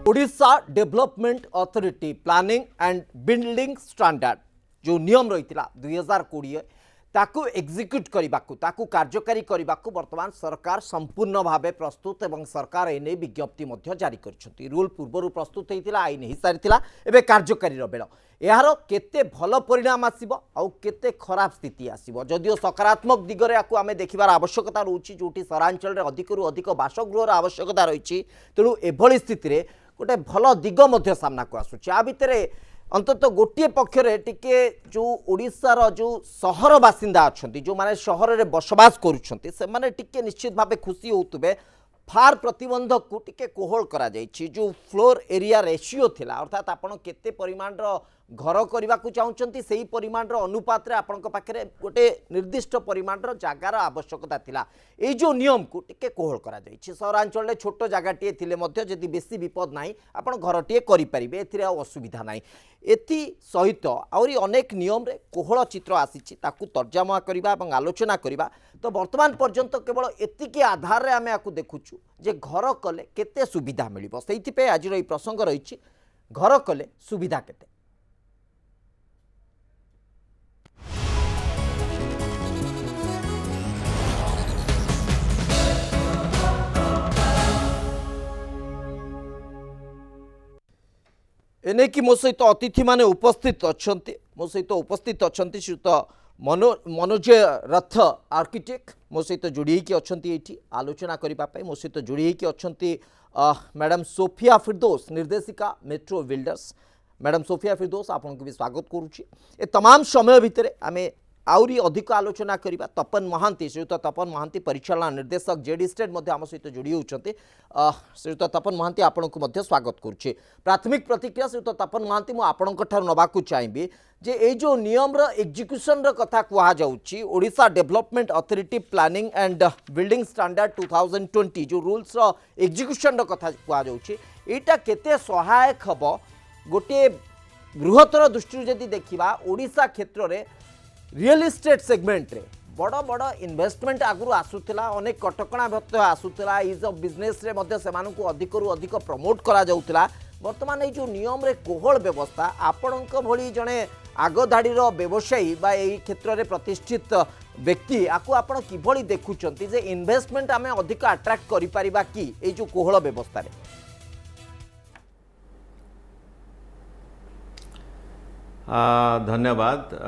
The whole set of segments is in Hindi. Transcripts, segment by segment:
Odisha development authority planning and building standard जो नियम रही 2020 ताकू एग्जीक्यूट करने ताकू कार्यकारी करने वर्तमान सरकार संपूर्ण भाव प्रस्तुत एवं सरकार एने विज्ञप्ति जारी कर रूल पूर्वर प्रस्तुत होता आईन हो सारी एवं कार्यकारी बेल यार केते भल परिणाम आसब आते खराब स्थिति आसब जदिओ सकारात्मक दिगरे आम देखार आवश्यकता रोचे जो सहरांचल अधिक अधिक बासगृहर आवश्यकता रही तेणु एभली स्थिति में गोटे भल दिग सामना को आसूँ आ भितर अंतत गोटे पक्षरे टिके जो ओडिशार जो सहर बासिंदा अच्छा जो माने सहर में बसवास करुँच से माने टिके निश्चित भाव खुशी होते फार प्रतिबंधक को टिके कोहल करा जाइछि जो फ्लोर एरिया रेशियो थिला अर्थात आपण केते परिमाण घर करने को चाहते से परिमाण अनुपात रे आपण पाखे गोटे निर्दिष्ट परिमाण जगार आवश्यकता थिला ए जो नियम को टिके कोहल करा जाइछि सहरांचल में छोट जगह थिले मध्य जदि बेसी विपद नाही आपण घरटीए करि परिबे एथिरे असुविधा नाही एथि सहित आउरी अनेक नियम रे कोहल चित्र आसीछि ताकू तर्जमा करिबा एवं आलोचना करिबा तो वर्तमान पर्यंत केवल एतिके आधार रे आमे आकु देखुछु जे घर कले केते सुविधा मिलिबो सेइथि पे आज रही प्रसंग रही घर कले सुविधा केते एने कि मो सहित अतिथि माने उपस्थित अच्छा मो सहित उपस्थित अच्छा श्रीयुत मनोज रथ आर्किटेक्ट मो सहित जोड़ी अच्छा ये आलोचना करने मो सहित जोड़ी अच्छा मैडम सोफिया फिरदौस निर्देशिका मेट्रो बिल्डर्स मैडम सोफिया फिरदौस आपन को भी स्वागत करुच्ची ए तमाम समय भितर आमे आउरी अधिक आलोचना करिबा तपन महांती श्रीयुत तपन महांती परिचालना निर्देशक जेडी स्टेट मध्य आम सहित जोड़ी होती श्रीयुत तपन महांती आपण को मध्य स्वागत करुच्ची प्राथमिक प्रतिक्रिया श्रीयुत तपन महांती मु आपणक ठार नबाकू चाहिए जे ए जो नियम रो एग्जीक्यूशन रो कथा कुहा जाउची Odisha development authority planning and building standard 2020 जो रूल्स रो एग्जीक्यूशन रो कथा कुहा जाउची एटा केते सहायक हबो गोटे बृहत्तर दृष्टि जदि देखिबा ओडिशा क्षेत्र रे रियल इस्टेट सेगमेंट रे बड़ बड़ इन्वेस्टमेंट आगु आसूला अनेक कटकणा व्यक्त आसूला इज ऑफ बिजनेस रे मध्य सेमानकु अधिक रु अधिक प्रमोट करा जाउतला वर्तमान ये जो नियम रे कोहल व्यवस्था आपणक भली जने आगधाड़ी व्यवसायी बा एई क्षेत्र रे प्रतिष्ठित व्यक्ति आपको आपण किभली देखुचंती जे इन्वेस्टमेंट आमे अधिक अट्रैक्ट करि परिबा कि एई जो कोहल व्यवस्था रे धन्यवाद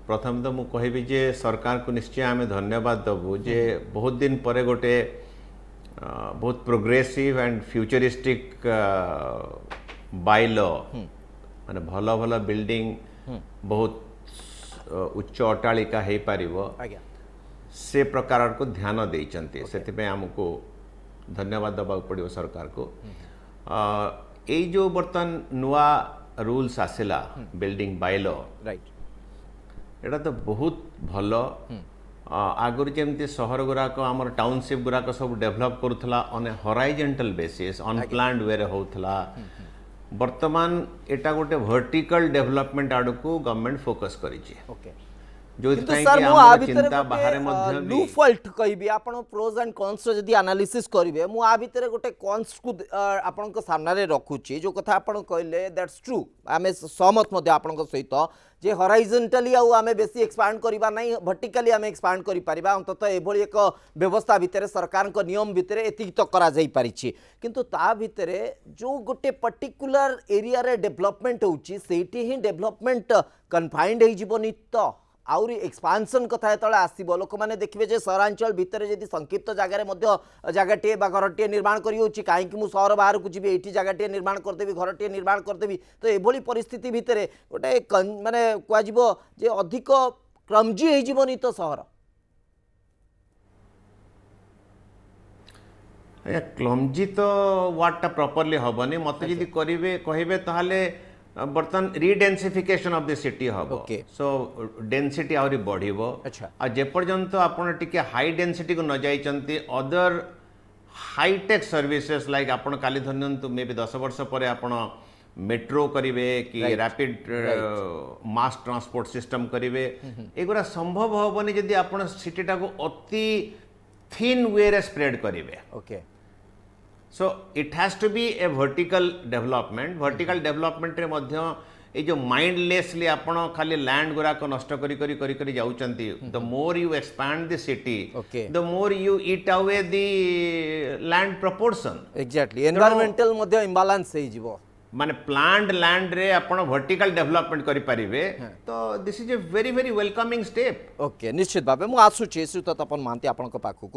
प्रथम तो मुझे कहबी जे सरकार को निश्चय आम धन्यवाद देवु जे बहुत दिन पर गोटे बहुत प्रोग्रेसिव एंड फ्यूचरिस्टिक बाइलॉ माने भल भल बिल्डिंग बहुत उच्च अट्टालिका हो पार से प्रकार को ध्यान देइचंती से आमको धन्यवाद देवा पड़ो सरकार को यही जो बर्तन नुआ रूल्स आसला बिल्डिंग बाइलॉ राइट एटा तो बहुत भल आगुरी जमती सहर गुराक आमर टाउनशिप गुराक सब डेवलप करूथला on a horizontal basis unplanned way रे होथला वर्तमान एटा गोटे वर्टिकल डेवलपमेंट आड़ को गवर्नमेंट फोकस करिछि ओके जो सर मु आ भितर बाहर मध्य लू फॉल्ट कहबी आपण प्रोज एंड कॉन्स जदी एनालिसिस करिवे मु आ भितर गोटे कॉन्स को आपण को सामना रे रखुची जो कथा आपण कहले दैट्स ट्रू आमे सहमत मध्य आपण को सहित जे हॉराइजॉन्टली आमे बेसी एक्सपांड करिबा नाही वर्टिकली आमे एक्सपांड करि परिबा अंतत एभली एक व्यवस्था भितर सरकार को नियम भितर एति तो करा जाई परिछि किंतु ता भितर जो गोटे पर्टिकुलर एरिया रे डेवलपमेंट होउची सेठी ही डेवलपमेंट कन्फाइंड हे जीवनी तो आउरी एक्सपांसन कथा जेतले आसीबो लोक माने देखिबे जे सहरांचल भितर जदि संक्षिप्त जगह रे मध्य जगहटे बा घरटे निर्माण करि होची काहे कि मु शहर बाहर को जिबे एठी जगहटे निर्माण कर देबी घरटे निर्माण कर देबी तो एभली परिस्थिति भितर गोटे माने कुआ जिवो जे अधिक क्रमजी हे जीवनी तो शहर क्लमजी तो वार्डटा प्रॉपर्ली हबनी मते जदि करिवे कहिबे ताहाले बर्तन रिडेंसिफिकेशन ऑफ द सिटी हम सो डेंसिटी आहरी बढ़िबो आ जे पर्यंत आपण टिके हाई डेंसिटी को न जाइचंती अदर हाईटेक सर्विसेस लाइक आपण काली धरनंतु मे बी 10 वर्ष पर आपण मेट्रो करिवे कि रैपिड मास ट्रांसपोर्ट सिस्टम करिवे एगुरा संभव होबनी जदि आपण सिटीटा को अति थिन वे रे स्प्रेड करिवे okay so it has to be a vertical development रे मध्य ये जो माइंडलेसली आपण खाली लैंड गुराक नष्ट करी जाउचंती the more you expand the city Okay. The more you eat away the land proportion exactly environmental मध्य इम्बालांस हो जिवो माने प्लांट लैंड रे आपण वर्टिकल डेवलपमेंट करि परिबे तो this is a very very welcoming step okay निश्चित भाव मुझे आसूची श्रीयुत तपन महांती आपण पाखक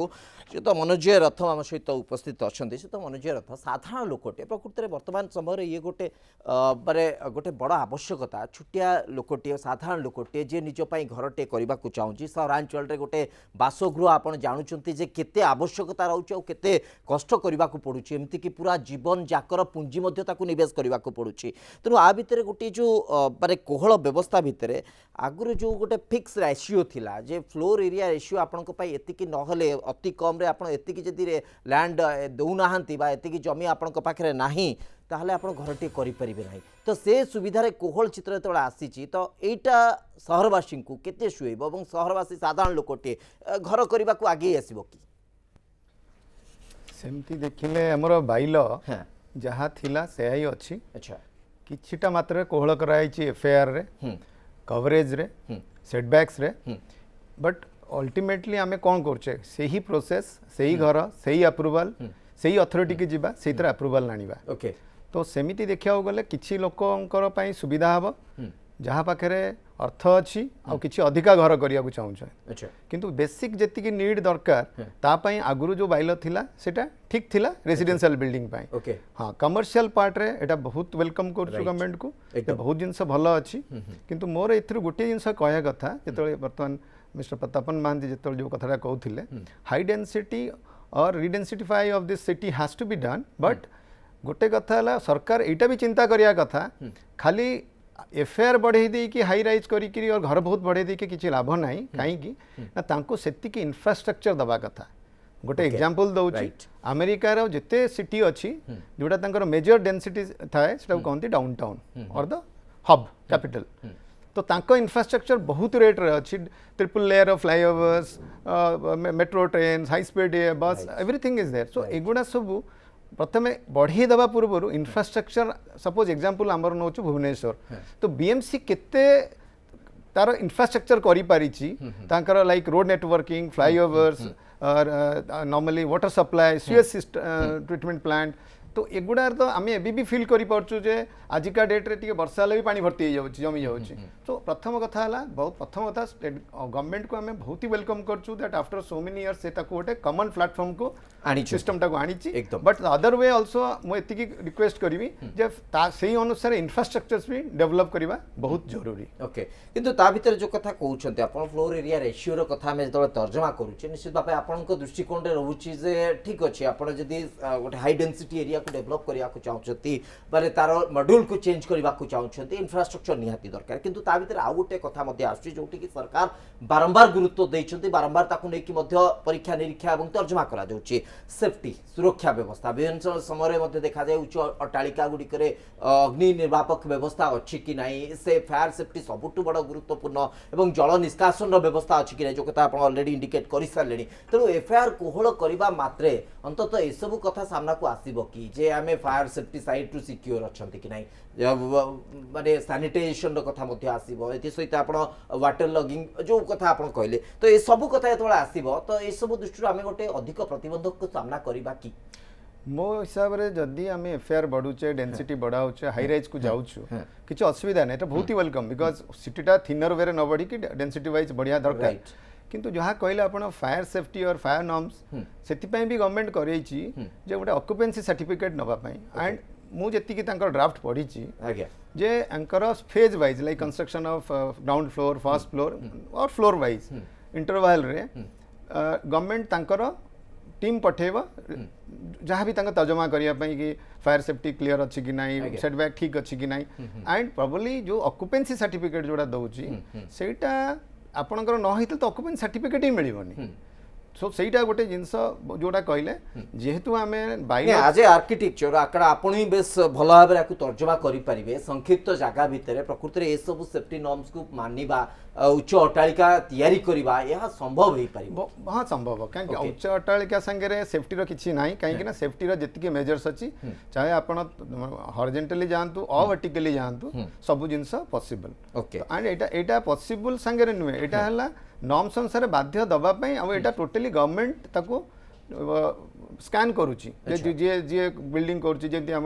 श्रीयुत मनोजय रथ आम सहित उपस्थित अच्छा श्रीयुत मनोजय रथ साधारण लोकटे प्रकृति में वर्तमान समय ये गोटे गोटे बड़ आवश्यकता छुटिया लोकटे साधारण लोकटे जे निज घरटे करने को चाहूँगी सहरांचल गोटे बासगृह आप जानते जे केते आवश्यकता रोचे केते कष्ट करने को पड़ुଛି एमती कि पूरा जीवन जाकर पुंजी निवेश करने को पड़ुଛି तेणु आ भितर गोटे जो माने कोहल व्यवस्था भितर आगुरी जो गोटे फिक्स रेशियो थिला जे फ्लोर एरिया रेशियो आपनको पाई एतिकी नहले अति कम रे आपण एतिकी जदि लैंड दौनाहांती बा एतिकी जमी आपनको पाखरे नाही ताहले आपण घरटी करि परिबे नाही तो से सुविधा रे कोहल चित्र तोला आसीची तो एटा सहरवासी को केते सुएबो एवं सहरवासी साधारण लोकटे घर करबा को आगे आसीबो की सेमती देखिले हमर बाइलो हां जहाँ थिला से ही अच्छी अच्छा किछिटा मात्र कोहल कराई एफआईआर रे कवरेज रे सेटबैक्स रे बट अल्टीमेटली आमे कोन करछे सेही प्रोसेस सेही घर सेही अप्रूवल सेही अथॉरिटी के जिबा सेही तरह अप्रूवल नानिबा ओके तो सेमिति देखिया गले किछि लोकंकर पई सुविधा हबो जहाँ पाखरे अर्थ अच्छी आउ किछि अधिका घर करिया को चाहूछ अच्छा किंतु बेसिक जेतिकी नीड दरकार ता पई आगुरु जो बाइलो थिला सेटा ठीक थिला रेसिडेंशियल बिल्डिंग पई ओके हाँ कमर्शियल पार्ट रे एटा बहुत वेलकम करछु गवर्नमेंट को एटा बहुत जिंस भलो अछि किंतु मोर एथरु गोटे जिंस कहया कथा जेतले वर्तमान मिस्टर प्रतापन महांती जेतले जो कथाटा कहउथिले हाई डेंसिटी और redensify of this city has to be done but गोटे कथा हला सरकार एटा भी चिंता करिया कथा खाली एफआईआर बढ़े दी कि हाई राइज करी और घर बहुत बढ़े दी कि किछि लाभ नाही काहेकि ना तांको सेति की इंफ्रास्ट्रक्चर दबा कथा गोटे एग्जांपल दउछि अमेरिका रो जते सिटी अछि जोटा तांकर मेजर डेंसिटी थाए सेटा कहंती डाउनटाउन और द हब कैपिटल तो तांको इंफ्रास्ट्रक्चर बहुत रेट रे अछि triple layer of flyovers metro train high speed बस एवरीथिंग इज देयर सो एगुडा सब प्रथमे बढ़ी दबा पूर्व इंफ्रास्ट्रक्चर सपोज एग्जांपल आमर नौ भुवनेश्वर तो बीएमसी केते तार इंफ्रास्ट्रक्चर करी पारिछि तांकर लाइक रोड नेटवर्किंग फ्लाईओवर्स और normally water supply sewage treatment plant तो एगुडार तो आम एबी भी फील करि परछु जे आजिका डेट रे टिके वर्षा ले भी पानी भर्ती हो जाउछि जमी जाउछि तो प्रथम कथा हला बहुत प्रथम कथा गवर्नमेंट को हमें बहुत ही वेलकम करछु that after so many years सेटा को गोटे कॉमन प्लेटफॉर्म को आनी सिस्टम टा को आनीछि बट अदर वे आल्सो मो एतिकी रिक्वेस्ट करिवि जे सेही अनुसार इंफ्रास्ट्रक्चर्स भी डेवलप करिवा बहुत जरूरी ओके किंतु ता भीतर जो कथा कहउछन्ते आपण फ्लोर एरिया रेशियो रो कथा हम जतले तर्जमा करूछि निश्चित भाबे आपनक दृष्टिकोण रे रहउछि जे ठीक अछि आपण जदी गोटे हाई डेंसिटी एरिया को डेवलप करिया को चाहउछती बारे तार मॉड्यूल को चेंज करबा को चाहउछती इंफ्रास्ट्रक्चर निहाती दरकार किंतु ता भीतर आ गोटे कथा मध्ये आछि जोटी कि सरकार बारंबार गुरुत्व दैछन्ती बारंबार ताकु नै कि मध्ये परीक्षा निरीक्षा एवं तर्जमा करा जाउछि सेफ्टी सुरक्षा व्यवस्था विभिन्न समय मध्ये देखा जाय उच्च अट्टालिका गुडी करे अग्नि निर्वापक व्यवस्था अछि कि नै से फायर सेफ्टी सबुटु बड़ गुरुत्वपूर्ण एवं जल निष्कासन व्यवस्था अछि कि नै जो कथा आपण ऑलरेडी इंडिकेट करि सारलेनी तेणु एफआईआर कोहळ करिबा मात्रे अंततः ए सब कथा सामना को आसीबो कि जे आमे fire safety side to secure अछंती कि नै माने सैनिटाइजेशन रो कथा मध्ये आसीबो एति सहित आपण वाटर लॉगिंग जो कथा आपण कहले तो ए सब कथा एतोला आसीबो तो ए सब दृष्टि आमे गोटे अधिक प्रतिबंधक को सामना करिबा कि मो हिसाब रे जदी आमे एफआईआर बढ़ुचे डेंसिटी बढ़ाउचे हाई राइज को जाउछु किछ असुविधा नै एटा बहुत ही वेलकम बिकॉज सिटीटा थिनर वे रे न बढ़ी कि डेंसिटी वाइज बढ़िया दरकार किंतु जहाँ कहले आपण फायर सेफ्टी और फायर नॉर्म्स सेति पई भी गवर्नमेंट करैछि जे गोटे ऑक्युपेंसी सर्टिफिकेट नबा पई एंड मु जेति कि तांकर ड्राफ्ट पढिछि जे एंकर phase wise like construction of ground floor first floor और फ्लोर वाइज इंटरवल रे गवर्नमेंट तांकर टीम पठेबा जहाँ भी तांका तर्जमा करिया पई कि फायर सेफ्टी क्लियर अछि कि नाही सेटबैक ठीक अछि कि नाही एंड प्रोबब्ली जो ऑक्युपेंसी सर्टिफिकेट जोडा दउछि सेटा आपणकर न होइते तो ऑक्युपेंसी सर्टिफिकेट ही मिलिबनी सो सेटा गोटे जिंस जोडा कहले जेहेतु आमे बाइ आज आर्किटेक्चर आकड़ा आपण ही बेस भल भाबरे आकु तर्जमा करि परिबे संक्षिप्त जागा भितरे प्रकृति रे ए सब सेफ्टी नॉर्म्स को मानिबा उच्च अट्टालिका तैयारी करबा यह संभव हो पारिबो हाँ संभव कहीं Okay. उच्च अट्टालिका संगे सेफ्टी किसी ना कहीं सेफ्टी जी मेजर्स अच्छी चाहे आप हॉरिजॉन्टली जातु वर्टिकली जातु सब जिनस possible okay and Etah possible संगे नुहे एटा है नॉर्म्स अनुसार बाध्य दवाई आटा टोटली गवर्नमेंट ताको स्कैन करुच्ची जे जे बिल्डिंग करुच्ची जमी आम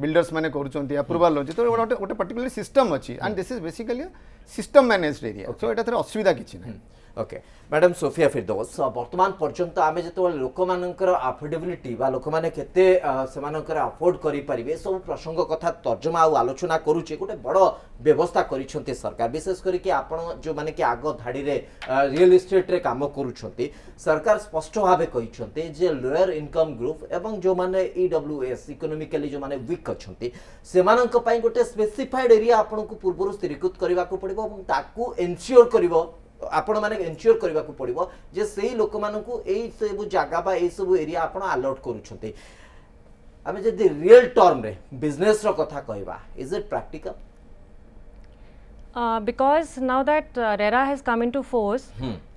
बिल्डर्स मैंने अप्रूवाल अच्छी तो गोटे पर्टिकुलर सिस्टम अच्छी and this is basically system managed area so एटा असुविधा किसी ना ओके मैडम सोफिया फिरदौस वर्तमान पर्यंत आम जो लोक मानकर अफोर्डेबिलिटी बा लोक मैंने केते सेमानकर अफोर्ड करि परिबे सब प्रसंग कथा तर्जमा आ आलोचना करूचे गोटे बड़ व्यवस्था करिसेंते सरकार विशेष करके आपण जो माने कि आग धाड़ी रे रियल एस्टेट रे काम करूछंती सरकार स्पष्ट भाबे कहिसेंते जे लोअर इनकम ग्रुप एवं जो माने ईडब्ल्यूएस इकोनॉमिकली जो माने वीक अछंती सेमानक पई गोटे स्पेसिफाइड एरिया आपण को पूर्व स्थिरीकृत करबा को पड़िबो एवं ताकू एन्श्योर करिवो आपण माने एन्श्योर करबा को पड़िबो जे सेही लोक मानकू एई सब जगह बा एई सब एरिया आपण अलॉट करूछंती आमे जदि रियल टर्म रे बिजनेस रो कथा कहबा is it practical because now that RERA has come into force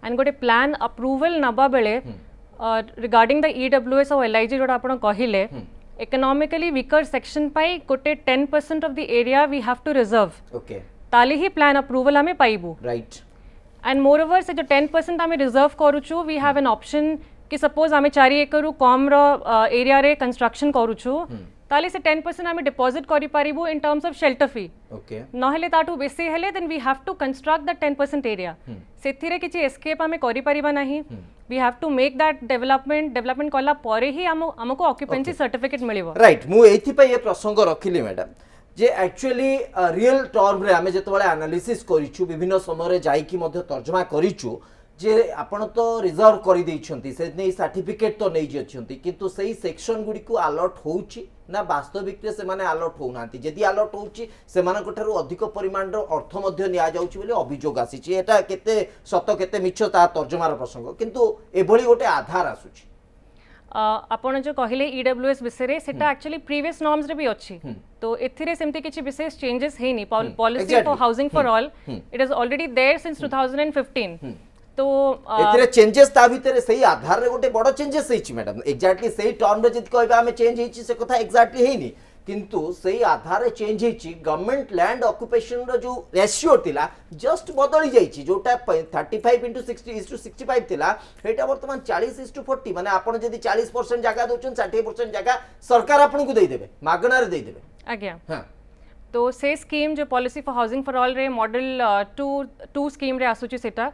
and got a plan approval naba bele regarding the EWS or LIG जोड़ा आपण कहिले economically weaker section पाई गोटे 10% of the area we have to reserve okay ताली ही plan approval हमें पाइबू राइट and moreover से जो 10% हमें reserve करूछु we have an option कि suppose हमें 4 एकड़ कम रो area रे construction करूछु ताली से 10% हमें deposit करि पारिबू in terms of shelter fee okay नहेले ताठू बेसी हेले then we have to construct the 10% area सेथिरे किछि escape हमें करि परिबा नाही we have to make that development कला परे ही हमको occupancy certificate मिलिबो राइट मु एथि पे ये प्रसंग रखिली मैडम जे एक्चुअली रियल टर्म रे आमे जतबले एनालिसिस करिछु विभिन्न समय रे जाई कि मध्य तर्जमा करिछु जे आपण तो रिजर्व करि दैछंती से नै सर्टिफिकेट तो नै जछंती किंतु सेही सेक्शन गुडी को अलॉट होउची ना वास्तविक रे से माने अलॉट होउनांती जदि अलॉट होउची से मानक थारु अधिक परिमाण रो अर्थ मध्य निया जाउची बोली अभियोग आसीची एटा केते सत केते मिछ ता तर्जमार प्रसंग किंतु एभली गोटे आधार आसुची आपण जो कहले ईडब्ल्यूएस विषय सेटा एक्चुअली प्रीवियस नॉर्म्स रे भी अच्छी तो एथिरे सेमती किछि विशेष चेंजेस हेनी policy for housing for all it is already there since 2015 तो एथिरे चेंजेस ता भीतर सही आधार रे गोटे बड़ चेंजेस हेछि मैडम एग्जैक्टली सही टर्म रे जति कहबा हमें चेंज हेछि से कथा एग्जैक्टली हेनी किंतु सही आधार रे चेंज हेछि गवर्नमेंट लैंड ऑक्युपेशन रो जो रेशियो थिला जस्ट बदली जाइछि जोटा 35:60:65 थिला एटा वर्तमान 40:40 माने आपण जदी 40% जगह दोचन 60% जगह सरकार आपन को देई देबे मागना रे देई देबे आज्ञा हां तो से स्कीम जो policy for housing for all रे मॉडल 2 स्कीम रे आसुची सेटा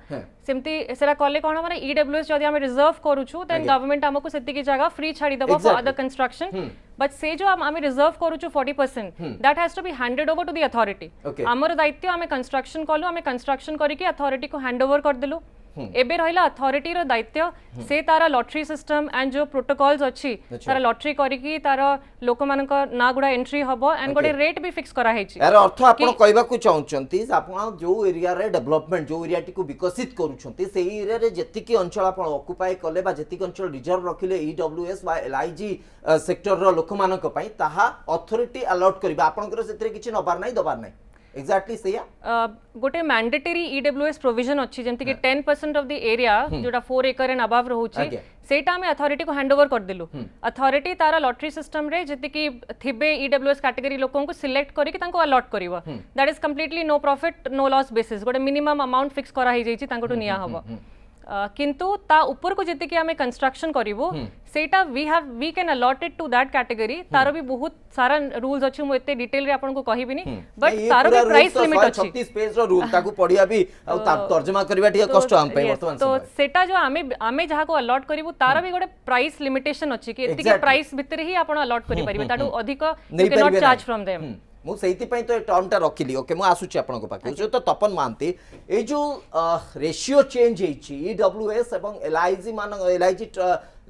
सेमती सेरा कॉले कोन माने ईडब्ल्यूएस जदी हम रिजर्व करूछु देन गवर्नमेंट हमको सेति की जगह फ्री छाडी दबो फॉर अदर कंस्ट्रक्शन बट से जो हम रिजर्व करूछु 40% that has to be handed over to the authority हमर दायित्व हम कंस्ट्रक्शन कलु हम कंस्ट्रक्शन करिके अथॉरिटी को हैंड ओवर कर देलु एबे रहिला अथॉरिटी रो दायित्व से तारा लॉटरी सिस्टम एंड जो प्रोटोकॉल्स अछि तारा लॉटरी करिकी तारा लोक मानक ना गुडा एंट्री हबो एंड गोटे रेट भी फिक्स करा हेछि यार अर्थ आपण कहबा को चाहउचंती आपण जो एरिया रे डेवलपमेंट जो एरिया टी को विकसित करूछंती सेही एरिया रे जेतिकी अंचल आपण ऑक्युपाई करले बा जेतिकी अंचल रिजर्व रखिले ईडब्ल्यूएस बा एलआईजी सेक्टर रो लोक मानक पई ताहा अथॉरिटी अलॉट करबा आपनकर सेतरे किछि नबार नाही दबार नाही एक्जेक्टली सैया गोटे मैंडेटरी ईडब्ल्यूएस प्रोविजन अछि जेंति कि 10% ऑफ द एरिया जोटा 4 एकड़ एंड अबव रहउछि सेटा हम अथॉरिटी को हैंड ओवर कर देलु अथॉरिटी तारा लॉटरी सिस्टम रे जेति कि थिबे ईडब्ल्यूएस कैटेगरी लोकन को सिलेक्ट करी कि तांको अलॉट करबो that is completely no profit no loss basis गोटे मिनिमम अमाउंट फिक्स करा ही जाइछि तांको निया हबो किंतु ता ऊपर को जेति कि हमें कंस्ट्रक्शन करिवो सेटा we can allot it to that category तारो भी बहुत सारा रूल्स अछि मु एते डिटेल रे आपन को कहिबिनी बट तारो भी प्राइस लिमिट अछि 36 पेज रो रूल ताकू पढिया भी तर्जमा करबा ठीक कष्ट हम पे वर्तमान तो सेटा जो हमें जहा को अलॉट करिवो तारो भी गोटे प्राइस लिमिटेशन अछि कि एते के प्राइस भीतर ही आपन अलॉट करि परिबे ताटू अधिक you can not charge from them मु सेति पई तो टर्मटा रखिली ओके मु आसुची आपन को पाके जो तो तपन मानती ए जो रेशियो चेंज हेछि ईडब्ल्यूएस एवं एलआईजी मान एलआईजी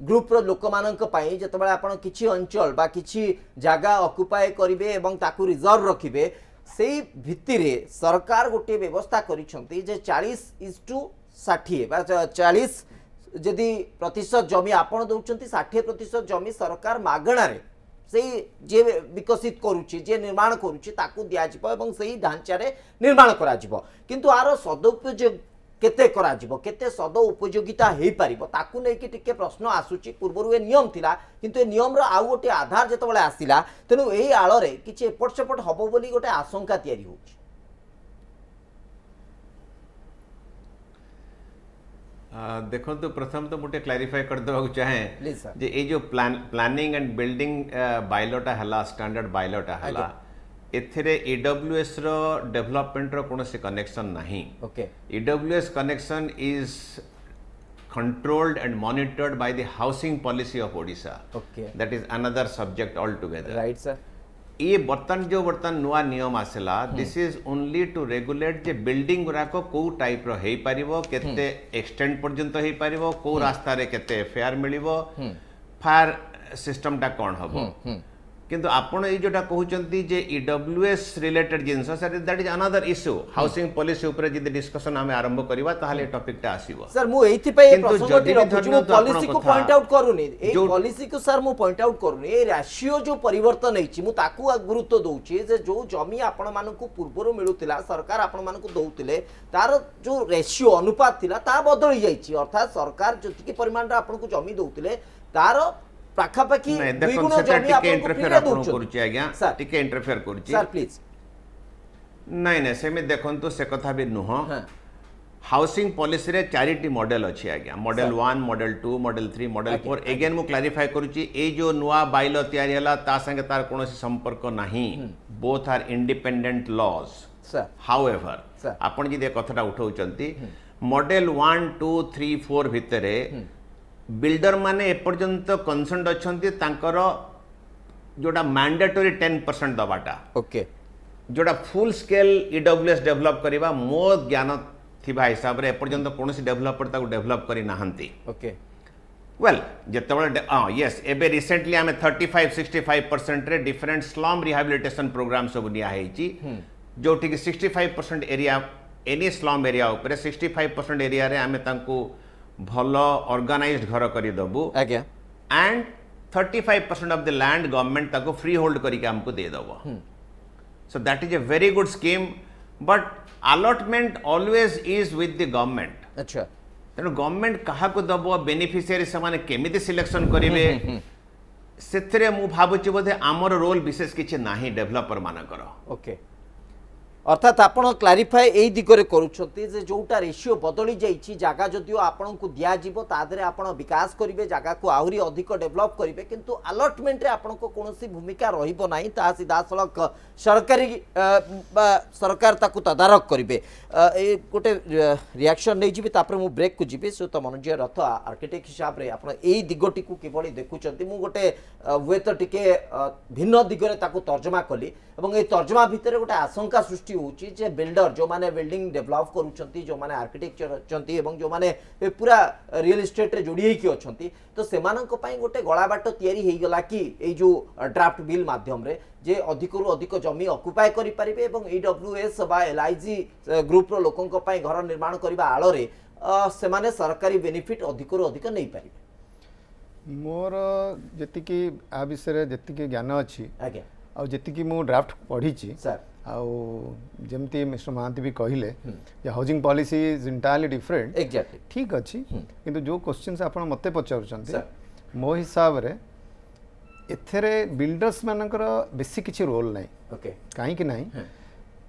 ग्रुप रो लोक मानक पई जतबे आपन किछि अंचल बा किछि जगह ऑक्युपाई करिवे एवं ताकू रिजर्व रखिबे सेही भित्तिरे सरकार गोटे व्यवस्था करिसंती जे 40:60 बा 40 जदि प्रतिशत जमी आपन दउचंती 60% जमी सरकार मागणा रे सेही जे विकसित करूची जे निर्माण करूची ताकू दिया जिवो एवं सेही ढांचारे निर्माण करा जिवो किंतु आरो सदुपयोग केते करा जिवो केते सद उपयोगिता हेई पारिबो ताकू नै कि टिके प्रश्न आसुची पूर्वरु ए नियम थिला किंतु ए नियम रो आउ गोटे आधार जेतबेले आसिला तेनु एही आळरे किछि एपट सेपट हबो बोली गोटे आशंका तयारी होची। देखो तो प्रथम तो मुझे क्लारिफाई कर देवा चाहे Please, sir. जे ये जो प्लानिंग एंड बिल्डिंग बायलॉटा हला स्टैंडर्ड बायलॉटा हला एथिरे ईडब्ल्यूएस रो डेवलपमेंट रो कोनोसी कनेक्शन नहीं। Okay EWS connection is controlled and monitored by the housing policy of Odisha. Okay. That is another subject altogether. Right sir ये बर्तन नुआ नियम आसला this is only to regulate जे बिल्डिंग गुराक को टाइप रो हेई पारिबो केते एक्सटेंड पर्यंत हेई पारिबो को रास्ता रे केते फेयर मिलिबो फायर सिस्टम टा कोन हबो किंतु आपण ए जोटा कहउचंती जे EWS related things sir that is another issue housing policy ऊपर जदि डिस्कशन हमें आरंभ करबा ताहाले टॉपिक टा आसीबो। सर मु एथि पे किंतु प्रसंगटी जदि भी रखुछु धरनियो तो पॉलिसी को आपण कथा- पॉइंट आउट करूनी ए जो- पॉलिसी को सर मु पॉइंट आउट करूनी ए रेशियो जो परिवर्तन हेछि मु ताकू गुरुत्व दउछि जे जो जमी आपण मानकु पूर्वरु मिलुतिला सरकार आपण मानकु दउतिले तार जो रेशियो अनुपात थिला ता बदली जाइछि अर्थात सरकार जतिके परिमाण रा आपनको जमी दउतिले तार पाखापाखि नहीं दुई देखो गुण सेटा जमी टिके आपनको इंटरफेयर फ्रीरे आपण दउछि करूछि आज्ञा सर टिके इंटरफेयर करूछि सर प्लीज नहीं नहीं सेमे देखंतु से कथा भी नुह हां हाउसिंग पॉलिसी रे चारिटी मॉडल अछि आज्ञा model sir. 1 model 2 model 3 model आज्ञा, 4 अगेन मु क्लैरिफाई करूची ए जो नुआ बाइलो तयारी हला ता संगे तार कोनोसी संपर्क नाही both are independent laws. Sir however sir. आपण जी दे कथाटा उठाउचंती मॉडल 1 2 3 4 भितरे बिल्डर माने एपर्यंत कंसर्न अछंती तांकर जोटा मैंडेटरी 10% दबाटा ओके जोटा फुल स्केल ईडब्ल्यूएस डेवलप करबा मो ज्ञान थिबा हिसाब रे एपर्यंत कोनोसी डेवलपर ताको डेवलप करी नाहंती। ओके वेल जेतेबेले यस एबे रिसेंटली आमे 35-65% रे डिफरेंट स्लम रिहैबिलिटेशन प्रोग्राम सब निया हेची जोठी कि 65% एरिया एनी स्लम एरिया ऊपर 65% एरिया रे आमे तांको भलो ऑर्गेनाइज्ड घर करी दबु आज्ञा and 35% of the land government ताको फ्री होल्ड करिके हमको दे दबो। So that is a very good scheme but allotment always is with the government. अच्छा तेणु गवर्नमेंट क्या दब बेनिफिशियरी से केमिति सिलेक्शन करेंगे से भावुची बोधे आमर रोल विशेष किसी ना डेभलपर मानकर। ओके अर्थात आपण क्लारिफाई एई दिगरे करूछथि जे जोटा रेशियो बदली जाइछि जागा जदियो आपण को दिया जिवो तादरे आपण विकास करिवे जागा को आहुरी अधिक डेवलप करिवे किंतु अलॉटमेंट रे आपण को कोनोसी भूमिका रहिबो नाही ता सीधा सलक सरकारी सरकार ताकू तदारक करिवे। ए गोटे रिएक्शन नै जिबि तापर मु ब्रेक को जिबि सो त मनोजय रथ आर्किटेक्ट हिसाब रे आपण एई दिगटी को किबळी देखुछथि मु गोटे वे तो टिके भिन्न दिगरे ताकू तर्जमा कली एवं ए तर्जमा भितर गोटे आशंका सृष्टि होची जे बिल्डर जो माने बिल्डिंग डेवलप करूछंती जो माने आर्किटेक्चर अछंती एवं जो माने पूरा रियल एस्टेट रे जोड़ी के अछंती तो सेमानक पई गोटे गळा बाट तयारी हेई गला कि ए जो ड्राफ्ट बिल माध्यम रे जे अधिकरु अधिक जमी ऑक्युपाई करि परिबे एवं ईडब्ल्यूएस बा एलआईजी ग्रुप रो लोकंक पई घर निर्माण करबा आलो रे सेमाने सरकारी बेनिफिट अधिकरु अधिक नै परिबे। मोर जेतिकी आ विषय जेतिकी ज्ञान अछि आज्ञा आ जेतिकी मु ड्राफ्ट पढ़ी सर आउ जेमती मिस्टर महांती भी कहले जे housing policy is entirely different exactly ठीक अछि किंतु जो क्वेश्चन से आपण मते पचारुचंती सर मो हिसाब रे एथरे बिल्डर्स मानकर बेसी किछि रोल नाही ओके काहे कि नाही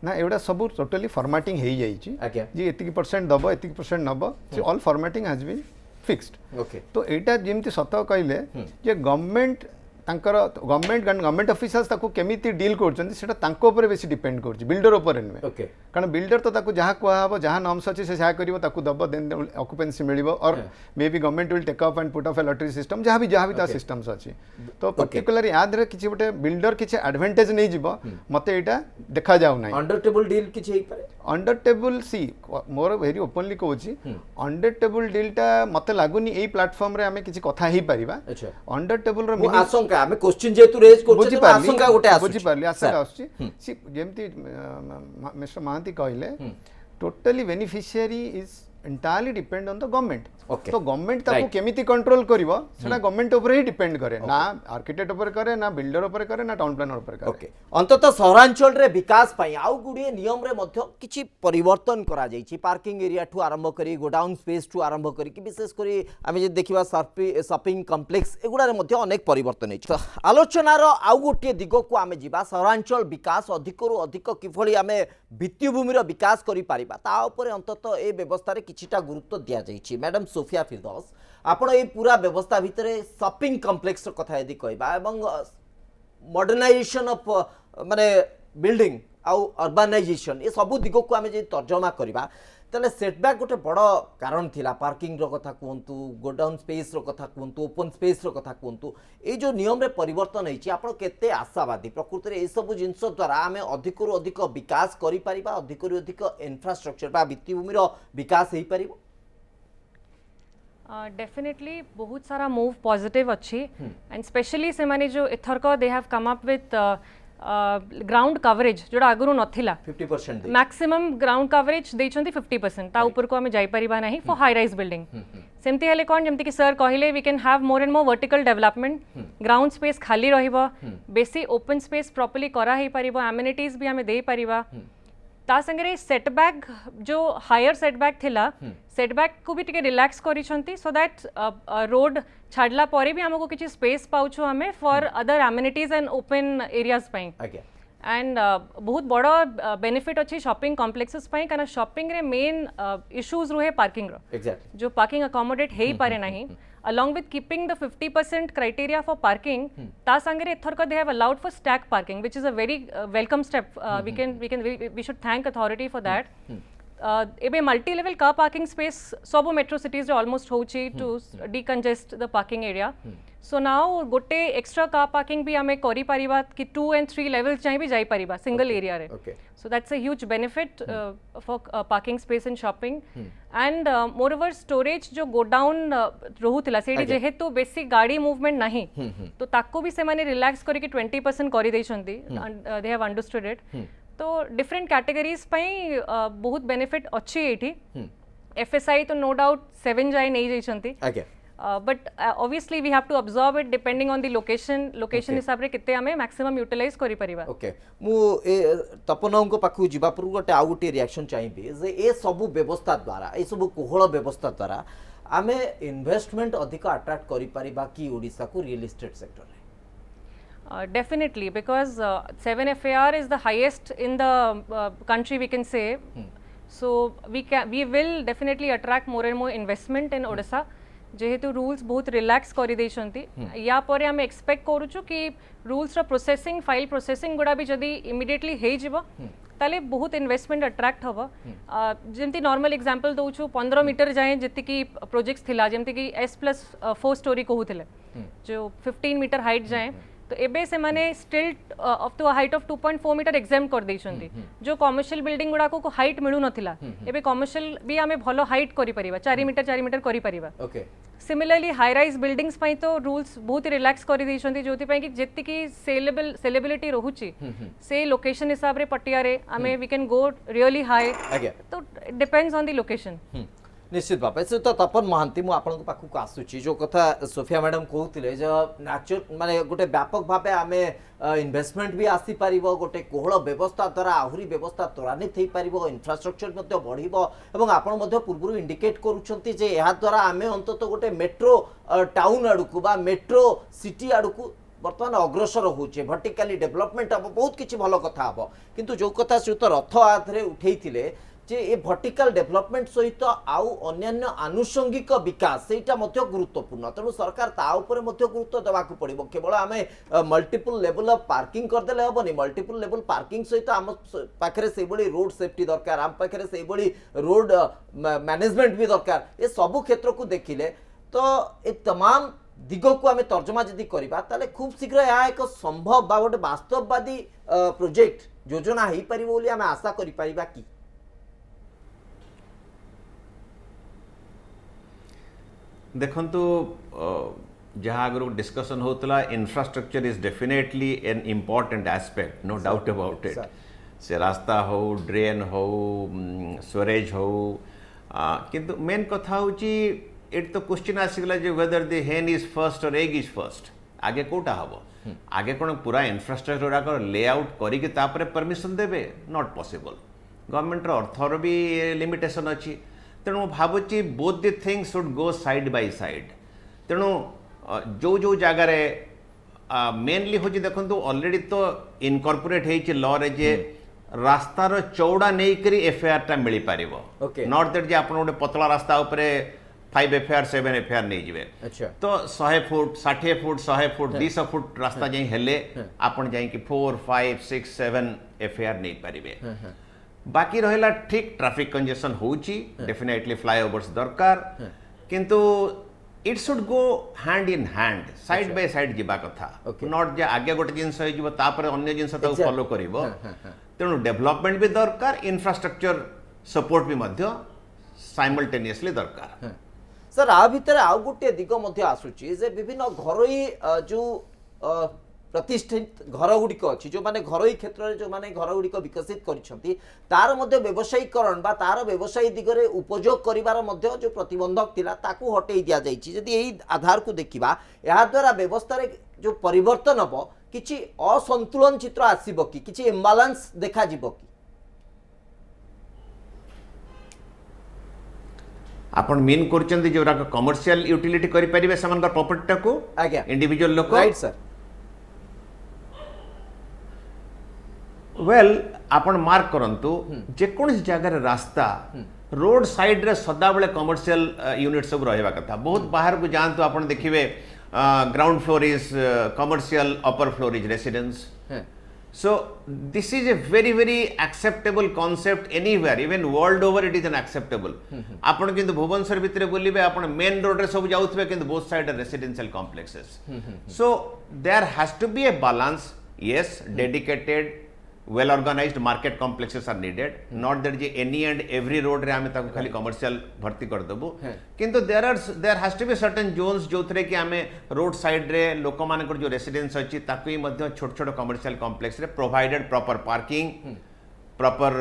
ना एवडा सब टोटली फॉर्मेटिंग हेई जाईची आज्ञा जे एतिकी परसेंट दबो एतिकी परसेंट नबो से all formatting has been fixed. Okay तो एटा जेमती सत कहले जे गवर्नमेंट तांकर गवर्नमेंट ऑफिसर्स ताको केमिति डील करछन्ती सेटा तांको ऊपर बेसी डिपेंड करछि बिल्डर ऊपर नुहे ओके कारण बिल्डर तो ताको जहाँ कहब जहाँ नॉर्म्स अच्छे से करिवो ताको दब देन ऑक्युपेंसी मिलिवो और may be government will take up and put up a lottery system जहाँ भी ता सिस्टम्स अछि तो पर्टिकुलर याद रे किछि गोटे बिल्डर किछि एडवांटेज नै जिवो मते एटा देखा जाउ नै अंडर टेबल डील किछि हेई पारे अंडर टेबल सी मोर वेरी ओपनली कहूछि अंडर टेबल डील टा मते लागुनी एई प्लेटफॉर्म रे हमें किछि कथा हेई परिबा। अच्छा अंडर टेबल रो आशंका हमें क्वेश्चन जेतु रेज करछे आशंका गोटे आसुछि बुझी पारली आशंका आसुछि सी जेमती मिस्टर महांती कहले totally beneficiary is entirely depend on the government. Okay. तो गवर्नमेंट ताको Right. केमिति कंट्रोल करिवो सेटा गवर्नमेंट ऊपर ही डिपेंड करे ना आर्किटेक्ट ऊपर करे ना बिल्डर ऊपर करे ना टाउन प्लानर ऊपर करे ओके अंततः सहरांचल रे विकास पाई आउ गुड़िए नियम रे मध्य किछि परिवर्तन करा जाइछि पार्किंग एरिया ठू आरंभ करी गोडाउन स्पेस ठू आरंभ करी कि विशेष करी आमे जे देखिबा शॉपिंग कॉम्प्लेक्स एगुडा रे मध्य अनेक परिवर्तन होइछि आलोचनार आउ गोटे दिग को आमे जिबा सहरांचल विकास अधिकरु अधिक किभली आमे भित्तिभूमिर विकास करि पारिबा ता ऊपर अंततः ए व्यवस्था रे किछिटा गुरुत्व दिया जाइछि मैडम सोफिया फिरदौस आपण ए पूरा व्यवस्था भितरे शॉपिंग कॉम्प्लेक्स कथा यदि कहबा एवं मॉडर्नाइजेशन ऑफ माने बिल्डिंग आउ अर्बानाइजेशन ये सब दिग को आम तर्जमा करवा तेल सेटबैक गोटे बड़ कारण थिला पार्किंग रो कथा कहतु गोडाउन स्पेस रो कथा कहतु ओपन स्पेस रो कथा कहतु ये जो नियम रे परिवर्तन होइछि आपण केते आशावादी प्रकृति रे ए सब जिंस द्वारा आम अधिकरु अधिक विकास करि परिबा अधिकरु अधिक इंफ्रास्ट्रक्चर बा भित्तिभूमि रो विकास हेइ परिबो डेफिनेटली बहुत सारा मूव पॉजिटिव अच्छी एंड स्पेशली से माने जो इथरक they have come up with ground coverage जोड़ा आगुरु नथिला 50% मैक्सिमम ग्राउंड कवरेज देइछंती 50% ता ऊपर को हमें जाई परिबा नहीं फॉर हाई राइज बिल्डिंग सेमती हेले कोन जेमती कि सर कहिले we can have more and more vertical development ground space खाली रहिबो बेसी ओपन स्पेस प्रॉपर्ली करा हे परिबो एमिनिटीज भी हमें दे परिबा ता संगे सेटबैक जो हायर सेटबैक थिला सेटबैक को भी टिके रिलैक्स करिसंती सो दैट रोड छाडला परे भी हमको किछि स्पेस पाउछु हमें for other amenities and open areas पई एंड बहुत बड़ा बेनिफिट अच्छी शॉपिंग कॉम्प्लेक्सेस पई काना शॉपिंग रे मेन इश्यूज रुहे पार्किंग रो एग्जैक्टली जो पार्किंग अकोमोडेट हेई पारे नहीं along with keeping the 50% criteria for parking ta sangere ethorka they have allowed for stack parking which is a very welcome step we should thank authority for that ebe multi level car parking space सब metro cities रे almost होची to decongest the parking area so now गोटे extra car parking भी हमें करी परिबा कि 2 and 3 levels चाहे भी जाई परिबा single area रे so that's a huge benefit for parking space and shopping and moreover storage जो go down रहुतला सेठी जेहेतु बेसी गाड़ी मूवमेंट नहीं तो ताको भी से माने रिलैक्स करी कि 20% करी देछंती they have understood it तो डिफरेंट कैटेगरीज पई बहुत बेनिफिट अच्छी एठी एफएसआई तो नो डाउट 7 जाय नहीं जाइछंती but obviously we have to observe it depending on the location हिसाब रे किते हमें मैक्सिमम यूटिलाइज करि परिबा ओके मु ए तपनौ को पाखु जिबा पर गोटे आ गोटे रिएक्शन चाहिबे जे ए सब व्यवस्था द्वारा ए सब कोहळ व्यवस्था द्वारा आमे इन्वेस्टमेंट अधिक अट्रैक्ट करि परिबा कि ओडिसा को रियल एस्टेट सेक्टर रे definitely because 7 FAR is the highest in the country we can say so we will definitely attract more and more investment in Odisha जेहेतु रूल्स बहुत रिलैक्स करि देछंती या परे हम एक्सपेक्ट करूछु कि रूल्स रो प्रोसेसिंग फाइल प्रोसेसिंग गुडा भी जदी इमीडिएटली हे जिवो ताले बहुत इन्वेस्टमेंट अट्रैक्ट हबो जेमती नॉर्मल एग्जांपल दोछु 15 मीटर जाए जति की प्रोजेक्ट्स थिला जेमती की S+4 स्टोरी कहूथिले जो 15 मीटर हाइट जाए तो एबे से माने still up to a height of 2.4 metre exam कर देछंती जो कमर्शियल बिल्डिंग गुडा को हाइट मिलु नथिला एबे कमर्शियल भी हमें भलो हाइट करि परिबा 4 मीटर करि परिबा okay similarly high rise buildings पई तो रूल्स बहुत रिलैक्स करि देछंती जोति पई कि जेति की सेलेबिलिटी रहुची से लोकेशन हिसाब रे पटिया रे हमें we can go really high तो it depends on the location निश्चित भाव से तो तपन महांती मु आपन को पाखु आसुची जो कथा सोफिया मैडम कहउतिले जो नेचुरल माने गोटे व्यापक भाबे आमे इन्वेस्टमेंट भी आसी परिबो गोटे कोहळ व्यवस्था द्वारा आहुरी व्यवस्था त्वरान्वित हेई परिबो इंफ्रास्ट्रक्चर मध्ये बढ़िबो एवं आपण मध्ये पूर्वरु इंडिकेट करूछंती जे एहा द्वारा आमे अंतत गोटे मेट्रो टाउन आडुकु बा मेट्रो सिटी आडुकु बर्तमान अग्रसर होचे वर्टिकली डेवलपमेंट हम बहुत किछि भलो कथा हबो किंतु जो कथा श्रीयुत रथ आधरे उठेइथिले जे ए वर्टिकल डेवलपमेंट सहित आउ अन्यान्य आनुषंगिक विकास सेटा मध्य गुरुत्वपूर्ण तेणु सरकार ता ऊपर मध्य गुरुत्व देवाक पड़िबो केवल आमे मल्टीपल लेवल ऑफ पार्किंग कर देले हबनी मल्टीपल लेवल पार्किंग सहित आम पाखरे से बड़ी रोड सेफ्टी दरकार आम पाखरे से बड़ी रोड मैनेजमेंट भी दरकार ए सब क्षेत्र को देखिले तो ए तमाम दिग को आमे तर्जमा जदि करबा ताले खूब शीघ्र या एक संभव बा गोटे वास्तववादी प्रोजेक्ट योजना हेई परिबो बोली आमे आशा करि परिबा कि देखंतु जहाँ अगर डिस्कशन होता infrastructure is definitely an important aspect no doubt about it से रास्ता हो ड्रेन हो स्वेरेज हो किंतु मेन कथा होची इट तो क्वेश्चन आसीगला जे वेदर द हेन इज फर्स्ट और एग इज फर्स्ट आगे कोटा हबो आगे कोन पूरा इंफ्रास्ट्रक्चर गुड़ा लेआउट करिके तापरे परमिशन देबे नॉट पॉसिबल गवर्नमेंट रो अर्थर भी लिमिटेशन अच्छी तेणु भावुची both the things should go side by side तेणु जो जो जगार मेनली हूँ देखो ऑलरेडी तो इनकॉर्पोरेट होती लॉ रे जे रास्तार चौड़ा नहीं करी एफआईआर टा मिल पार Okay. नॉट दैट जे आप गोटे पतला रास्ता उपरे 5 एफआईआर 7 एफआईआर नहीं जिवे अच्छा। तो 100 फुट 60 फुट 100 फुट 200 फुट रास्ता जाई हेले आपण जाई कि 4 5 6 7 एफआईआर नहीं पारिबे बाकी रहिला ठीक ट्रैफिक कंजेशन होची डेफिनेटली फ्लाईओवर्स दरकार किंतु it should go hand in hand side by side जीवा कथा Okay. नॉट जे आगे गोटे जिनस हो तापर अन्य जिनस ताको Exactly. फॉलो करिवो तेणु डेवलपमेंट भी दरकार इंफ्रास्ट्रक्चर सपोर्ट भी मध्य साइमल्टेनियसली दरकार सर आ भितर आउ गोटे दिग मध्य आसुची जे विभिन्न घरोई जो प्रतिष्ठित घर गुड़िक अच्छी जो माने घरोई क्षेत्र में जो माने घर गुड़िक विकसित करिसेंती तार मध्य व्यवसायीकरण बा तार व्यवसायी दिगरे उपयोग करिवार मध्य जो प्रतिबंधक थिला ताकू हटेई दिया जाइछि यदि एही आधार को देखिबा या द्वारा व्यवस्था रे जो परिवर्तन हबो किछि असंतुलन चित्र आसीबो कि किछि इम्बालांस देखा जिवो कि आपण मीन करचंदी जोरा कमर्शियल यूटिलिटी करि परिबे समान प्रॉपर्टी टाको आज्ञा। इंडिविजुअल लोक राइट सर वेल आपण मार्क करंतु जेकोनस जगह रास्ता रोड साइड रे सदा बेले कमर्शियल यूनिट सब रहबा कथा बहुत बाहर को जानतु आपण देखिबे ground floor is commercial upper floor is residence so this is a very very acceptable concept anywhere even world over it is an acceptable आपण किंतु भुवनेश्वर भितरे बोलिबे आपण मेन रोड रे सब जाउथबे किंतु both side are residential complexes so there has to be a balance yes dedicated well organized market complexes are needed not that je any and every road रे आमे ताको खाली commercial भर्ती कर देबो किंतु there has to be certain zones जो थरे कि आमे रोड साइड रे लोक मानकर जो रेसिडेंस अछि ताको ही मध्य छोट छोट कमर्शियल कॉम्प्लेक्स रे provided proper parking proper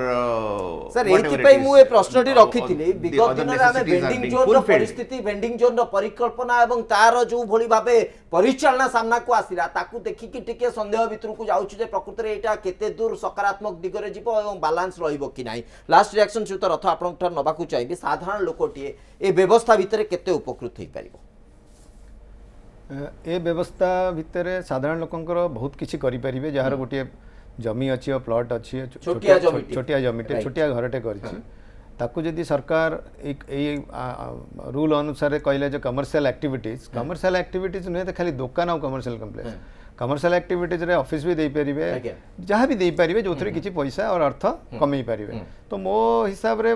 sir एथि मु ए प्रश्नटी रखिथिली विगत दिन रे आमे वेंडिंग जोन रो परिस्थिति वेंडिंग जोन रो परिकल्पना एवं तार जो भली भाबे परिचालना सामना को आसिरा ताकू देखि कि टिके संदेह भितर को जाउछु जे प्रकृति रे एटा केते दूर सकारात्मक दिगरे जीवो एवं बैलेंस रहिबो कि नाही लास्ट रिएक्शन सुत रथ आपन ठर नबा को चाहिबी साधारण लोकटिए ए व्यवस्था भितर केते उपकृत होई परिबो ए व्यवस्था भितर साधारण लोकंकर बहुत किछि करि परिबे जहार गोटे जमी अच्छी और प्लॉट अच्छी छोटिया जमीटे छोटिया घरटे करछि ताकू जदि सरकार एक रूल अनुसार कहले जो कमर्शियल एक्टिविटीज नुहे तो खाली दुकान और कमर्शियल कम्प्लेक्स कमर्शियल एक्टिविटीज रे ऑफिस भी दे परिबे जहाँ भी दे परिबे जो थरे किछि पैसा और अर्थ कमई परिबे तो मो हिसाब रे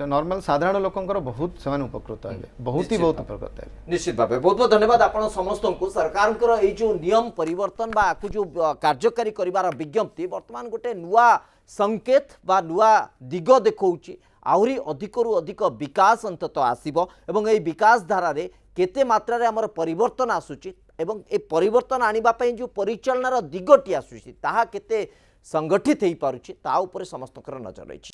नॉर्मल साधारण लोकंकर बहुत समान उपकृत हेबे बहुत उपकृत हेबे निश्चित भाव बहुत बहुत धन्यवाद आपण समस्त को सरकार ये जो नियम परिवर्तन बा आकु जो कार्यकारी करिवार विज्ञप्ति वर्तमान गोटे नुआ संकेत बा नुआ दिग देखौची आहुरी अधिकरु अधिक विकास अंततः आसीबो एवं ए विकास धारा रे केते मात्रा रे हमर परिवर्तन आसुची एवं ए परिवर्तन आनिबा पई जो परिचालनार दिगटी आसुची ताहा केते संगठित हेई पारुची ता ऊपर समस्तकर नजर रहिछि।